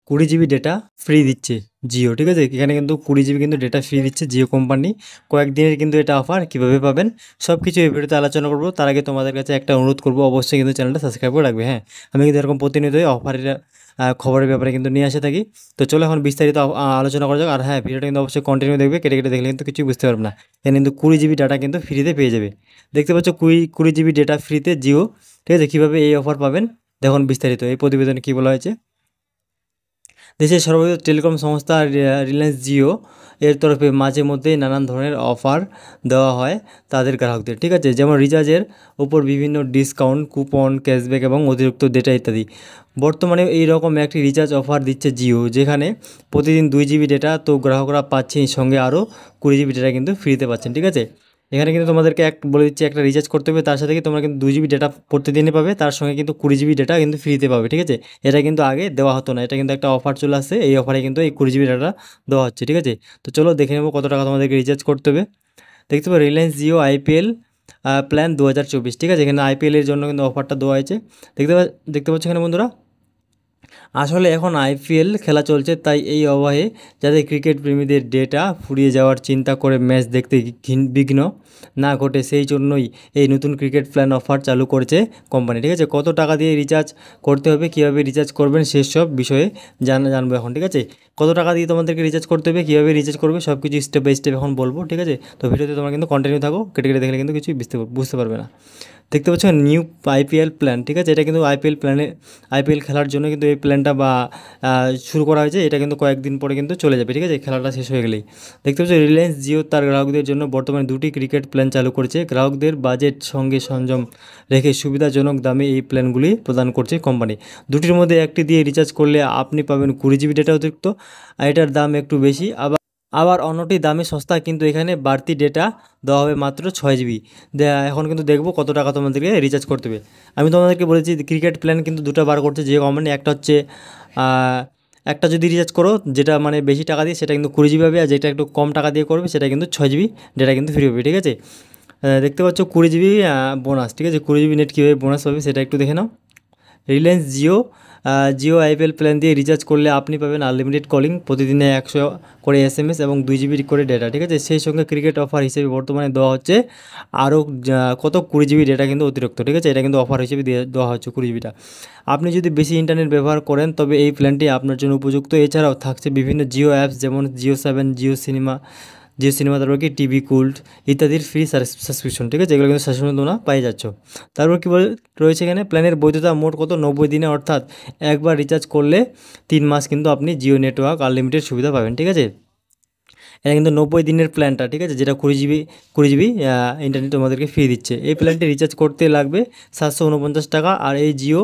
20 GB data free দিচ্ছে জিও, ঠিক আছে। এখানে কিন্তু 20 জিবি কিন্তু ডেটা ফ্রি দিচ্ছে জিও কোম্পানি। কয়েকদিনের কিন্তু এটা অফার, কীভাবে পাবেন সব কিছু এই ভিডিওতে আলোচনা করবো। তার আগে তোমাদের কাছে একটা অনুরোধ করবো, অবশ্যই কিন্তু চ্যানেলটা সাবস্ক্রাইব করে রাখবে। হ্যাঁ, আমি কিন্তু এরকম প্রতিনিয়তই অফারের খবরের ব্যাপারে কিন্তু নিয়ে আসে থাকি। তো চলো এখন বিস্তারিত আলোচনা করা যাক। আর হ্যাঁ, ভিডিওটা কিন্তু অবশ্যই কন্টিনিউ দেখবে, কেটে কেটে দেখলে কিন্তু কিছুই বুঝতে পারবে না। এখানে কিন্তু 20 জিবি ডাটা কিন্তু ফ্রিতে পেয়ে যাবে। দেখতে পাচ্ছ 20 জিবি ডেটা ফ্রিতে জিও, ঠিক আছে। কীভাবে এই অফার পাবেন দেখুন বিস্তারিত এই প্রতিবেদনে কী বলা হয়েছে। দেশের সর্ববৃহৎ টেলিকম সংস্থা রিলায়েন্স জিও এর তরফে মাঝে মধ্যেই নানান ধরনের অফার দেওয়া হয় তাদের গ্রাহকদের, ঠিক আছে। যেমন রিচার্জের উপর বিভিন্ন ডিসকাউন্ট, কুপন, ক্যাশব্যাক এবং অতিরিক্ত ডেটা ইত্যাদি। বর্তমানে এই রকম একটি রিচার্জ অফার দিচ্ছে জিও, যেখানে প্রতিদিন 2 জিবি ডেটা তো গ্রাহকরা পাচ্ছেন, সঙ্গে আরও 20 জিবি ডেটা কিন্তু ফ্রিতে পাচ্ছেন, ঠিক আছে। এখানে কিন্তু তোমাদেরকে বলে দিচ্ছি একটা রিচার্জ করতে হবে, তার সাথে কি তোমরা কিন্তু 2 জিবি ডেটা প্রতিদিনই পাবে, তার সঙ্গে কিন্তু 20 জিবি ডেটা কিন্তু ফ্রিতে পাবে, ঠিক আছে। এটা কিন্তু আগে দেওয়া হতো না, এটা কিন্তু একটা অফার চলে আসছে, এই অফারে কিন্তু এই 20 জিবি ডেটা দেওয়া হচ্ছে, ঠিক আছে। তো চলো দেখে নেবো কত টাকা তোমাদেরকে রিচার্জ করতে হবে। দেখতে পাবো রিলায়েন্স জিও আইপিএল প্ল্যান 2024, ঠিক আছে। এখানে আইপিএলের জন্য কিন্তু অফারটা দেওয়া হয়েছে। দেখতে পাচ্ছ এখানে বন্ধুরা, আসলে এখন আইপিএল খেলা চলছে, তাই এই অবহে যাতে ক্রিকেট প্রেমীদের ডেটা ফুরিয়ে যাওয়ার চিন্তা করে ম্যাচ দেখতে বিঘ্ন না ঘটে, সেই জন্যই এই নতুন ক্রিকেট প্ল্যান অফার চালু করেছে কোম্পানি, ঠিক আছে। কত টাকা দিয়ে রিচার্জ করতে হবে, কীভাবে রিচার্জ করবেন সেসব বিষয়ে জানবো এখন, ঠিক আছে। কত টাকা দিয়ে তোমাদেরকে রিচার্জ করতে হবে, কীভাবে রিচার্জ করবে সব কিছু স্টেপ বাই স্টেপ এখন বলবো, ঠিক আছে। তো ভিডিওতে তোমরা কিন্তু কন্টিনিউ থাকো, কেটে কেটে দেখলে কিন্তু কিছুই বুঝতে পারবে না। দেখতে পাচ্ছ নিউ আইপিএল প্ল্যান, ঠিক আছে। এটা কিন্তু আইপিএল খেলার জন্য কিন্তু এই প্ল্যানটা শুরু করা হয়েছে। এটা কিন্তু কয়েকদিন পরে কিন্তু চলে যাবে, ঠিক আছে, খেলাটা শেষ হয়ে গেলেই। দেখতে পাচ্ছ রিলায়েন্স জিও তার গ্রাহকদের জন্য বর্তমানে 2টি ক্রিকেট প্ল্যান চালু করেছে। গ্রাহকদের বাজেট সঙ্গে সংযম রেখে সুবিধাজনক দামে এই প্ল্যানগুলি প্রদান করছে কোম্পানি। দুটির মধ্যে একটি দিয়ে রিচার্জ করলে আপনি পাবেন 20 জিবি ডেটা অতিরিক্ত, আর এটার দাম একটু বেশি। আবার অন্যটি দামে সস্তা, কিন্তু এখানে বাড়তি ডেটা দেওয়া হবে মাত্র 6 জিবি। এখন কিন্তু দেখবো কত টাকা তোমাদেরকে রিচার্জ করতে হবে। আমি তোমাদেরকে বলেছি ক্রিকেট প্ল্যান কিন্তু দুটো বার করছে যে কোম্পানি, একটা হচ্ছে একটা যদি রিচার্জ করো যেটা মানে বেশি টাকা দিয়ে সেটা কিন্তু 20 জিবি পাবে, আর যেটা একটু কম টাকা দিয়ে করবে সেটা কিন্তু 6 জিবি ডেটা কিন্তু ফ্রি হবে, ঠিক আছে। দেখতে পাচ্ছ 20 জিবি বোনাস, ঠিক আছে। 20 জিবি নেট কীভাবে বোনাস পাবে সেটা একটু দেখে নাও। রিলায়েন্স জিও আইপিএল প্ল্যান দিয়ে রিচার্জ করলে আপনি পাবেন আনলিমিটেড কলিং, প্রতিদিনে 100 করে এসএমএস এবং 2 জিবি করে ডেটা, ঠিক আছে। সেই সঙ্গে ক্রিকেট অফার হিসেবে বর্তমানে দেওয়া হচ্ছে আরও কত 20 জিবি ডেটা কিন্তু অতিরিক্ত, ঠিক আছে। এটা কিন্তু অফার হিসেবে দেওয়া হচ্ছে 20 জিবিটা। আপনি যদি বেশি ইন্টারনেট ব্যবহার করেন তবে এই প্ল্যানটি আপনার জন্য উপযুক্ত। এছাড়াও থাকছে বিভিন্ন জিও অ্যাপস, যেমন জিও 7, জিও সিনেমা, তারপর কি টিভি কুল্ট ইত্যাদির ফ্রি সাবস্ক্রিপশন, ঠিক আছে। এগুলো কিন্তু সাবস্ক্রিপশন তোমরা পাই যাচ্ছ। তারপর কী রয়েছে এখানে, প্ল্যানের বৈধতা মোট কত 90 দিনে, অর্থাৎ একবার রিচার্জ করলে 3 মাস কিন্তু আপনি জিও নেটওয়ার্ক আনলিমিটেড সুবিধা পাবেন, ঠিক আছে। এটা কিন্তু 90 দিনের প্ল্যানটা, ঠিক আছে, যেটা 20 জিবি ইন্টারনেট তোমাদেরকে ফ্রি দিচ্ছে। এই প্ল্যানটি রিচার্জ করতে লাগবে 749 টাকা। আর এই জিও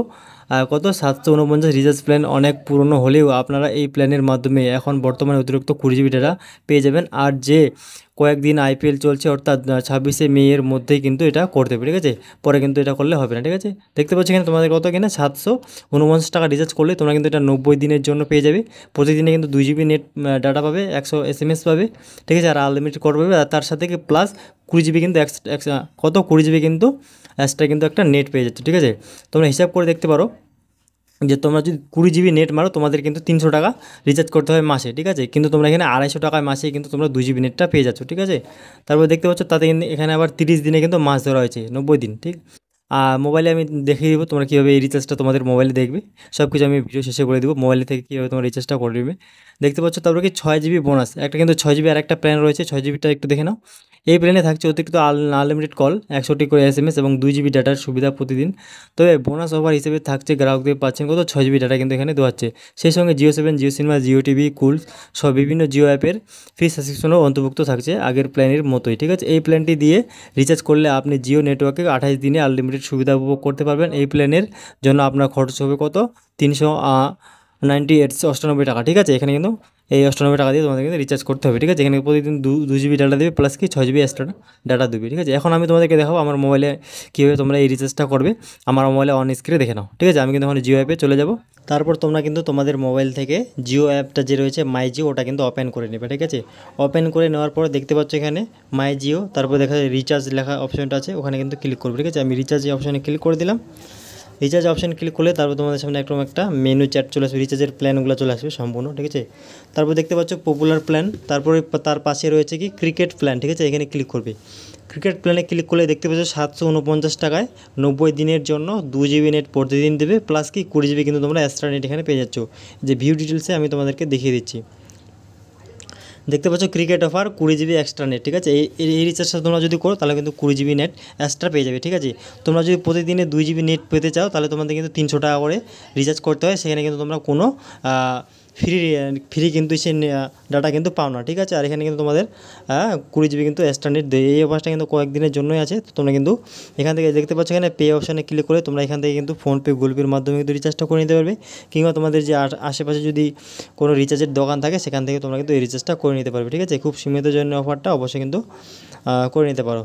কত 749 রিচার্জ প্ল্যান অনেক পুরনো হলেও আপনারা এই প্ল্যানের মাধ্যমে এখন বর্তমানে অতিরিক্ত 20 জিবি ডেটা পেয়ে যাবেন। আর যে কয়েকদিন আইপিএল চলছে, অর্থাৎ 26শে মে এর মধ্যেই কিন্তু এটা করতে হবে, ঠিক আছে। পরে কিন্তু এটা করলে হবে না, ঠিক আছে। দেখতে পাচ্ছি এখানে তোমাদের কত কিনা 749 টাকা রিচার্জ করলে তোমরা কিন্তু এটা 90 দিনের জন্য পেয়ে যাবে। প্রতিদিনে কিন্তু 2 জিবি নেট ডাটা পাবে, 100 এসএমএস পাবে, ঠিক আছে, আর আনলিমিটেড কল পাবে। আর তার সাথে কি প্লাস 20 জিবি কিন্তু 20 জিবি কিন্তু এক্সট্রা কিন্তু একটা নেট পেয়ে যাচ্ছে, ঠিক আছে। তোমরা হিসাব করে দেখতে পারো যে তোমরা যদি 20 জিবি নেট মারো তোমাদের কিন্তু 300 টাকা রিচার্জ করতে হয় মাসে, ঠিক আছে। কিন্তু তোমরা এখানে 250 টাকায় মাসে কিন্তু তোমরা 2 জিবি নেটটা পেয়ে যাচ্ছ, ঠিক আছে। তারপর দেখতে পাচ্ছ তাতে কিন্তু এখানে আবার 30 দিনে কিন্তু মাস ধরা হয়েছে, 90 দিন, ঠিক। আর মোবাইলে আমি দেখিয়ে দেবো তোমরা কীভাবে এই রিচার্জটা তোমাদের মোবাইলে দেখবে, সব কিছু আমি ভিডিও শেষে করে দেবো মোবাইলে থেকে কীভাবে তোমার রিচার্জটা করে নেবে। দেখতে পাচ্ছ তারপর কি 6 জিবি বোনাস, একটা কিন্তু 6 জিবি আর একটা প্ল্যান রয়েছে, 6 জিবিটা একটু দেখে নাও। এই প্ল্যানে থাকছে অতিরিক্ত আনলিমিটেড কল, 100টি করে এসএমএস এবং 2 জিবি ডাটার সুবিধা প্রতিদিন। তবে বোনাস অফার হিসেবে থাকছে গ্রাহকদের পাচ্ছেন কত 6 জিবি ডাটা কিন্তু এখানে দেওয়া হচ্ছে। সেই সঙ্গে Jio 7, Jio cinema, Jio TV cools সব বিভিন্ন জিও অ্যাপের ফ্রি সাবস্ক্রিপশনও অন্তর্ভুক্ত থাকছে আগের প্ল্যানের মতোই, ঠিক আছে। এই প্ল্যানটি দিয়ে রিচার্জ করলে আপনি জিও নেটওয়ার্কে 28 দিনে আনলিমিটেড সুবিধা উপভোগ করতে পারবেন। এই প্ল্যানের জন্য আপনার খরচ হবে কত 398 টাকা, ঠিক আছে। এখানে কিন্তু এই 98 টাকা দিয়ে তোমাদের কিন্তু রিচার্জ করতে হবে, ঠিক আছে। এখানে প্রতিদিন 2 জিবি ডাটা দেবে, প্লাস কি 6 জিবি এক্সট্রা ডাটা দেবে, ঠিক আছে। এখন আমি তোমাদেরকে দেখাবো আমার মোবাইলে কীভাবে তোমরা এই রিচার্জটা করবে। আমার মোবাইলে অন স্ক্রিনে দেখে নাও, ঠিক আছে। আমি কিন্তু এখন জিও অ্যাপে চলে যাব। তারপর তোমরা কিন্তু তোমাদের মোবাইল থেকে জিও অ্যাপটা যে রয়েছে মাই জিও, ওটা কিন্তু ওপেন করে নেবে, ঠিক আছে। ওপেন করে নেওয়ার পরে দেখতে পাচ্ছ এখানে মাই জিও, তারপর দেখা যায় রিচার্জ লেখা অপশনটা আছে, ওখানে কিন্তু ক্লিক করবে, ঠিক আছে। আমি রিচার্জ অপশনে ক্লিক করে দিলাম। রিচার্জ অপশান ক্লিক করলে তারপর তোমাদের সামনে একরকম একটা মেনু চ্যাট চলে আসবে, রিচার্জের প্ল্যানগুলো চলে আসবে সম্পূর্ণ, ঠিক আছে। তারপর দেখতে পাচ্ছ পপুলার প্ল্যান, তারপরে তার পাশে রয়েছে কি ক্রিকেট প্ল্যান, ঠিক আছে। এখানে ক্লিক করবে। ক্রিকেট প্ল্যানে ক্লিক করলে দেখতে পাচ্ছ 749 টাকায় 90 দিনের জন্য 2 জিবি নেট প্রতিদিন দেবে, প্লাস কি 20 জিবি কিন্তু তোমরা এক্সট্রা নেট এখানে পেয়ে যাচ্ছ। যে ভিউ ডিটেলসে আমি তোমাদেরকে দেখিয়ে দিচ্ছি। দেখতে পাচ্ছ cricket offer 20 GB extra net, ঠিক আছে। এই রিচার্জটা তোমরা যদি করো তাহলে কিন্তু 20 জিবি নেট এক্সট্রা পেয়ে যাবে, ঠিক আছে। তোমরা যদি প্রতিদিনে 2 জিবি নেট পেতে চাও তাহলে তোমাদের কিন্তু 300 টাকা করে রিচার্জ করতে হয়, সেখানে কিন্তু তোমরা কোনো ফ্রি কিন্তু সে ডাটা কিন্তু পাও না, ঠিক আছে। আর এখানে কিন্তু তোমাদের 20 জিবি কিন্তু এক্সট্রা নেট দেয়। এই অফারটা কিন্তু কয়েকদিনের জন্যই আছে, তো তোমরা কিন্তু এখান থেকে দেখতে পাচ্ছ এখানে পে অপশানে ক্লিক করে তোমরা এখান থেকে কিন্তু ফোনপে, গুগল পের মাধ্যমে কিন্তু রিচার্জটা করে নিতে পারবে, কিংবা তোমাদের যে আশেপাশে যদি কোনো রিচার্জের দোকান থাকে সেখান থেকে তোমরা কিন্তু এই রিচার্জটা করে নিতে পারবে, ঠিক আছে। খুব সীমিত জন্য অফারটা অবশ্যই কিন্তু করে নিতে পারো।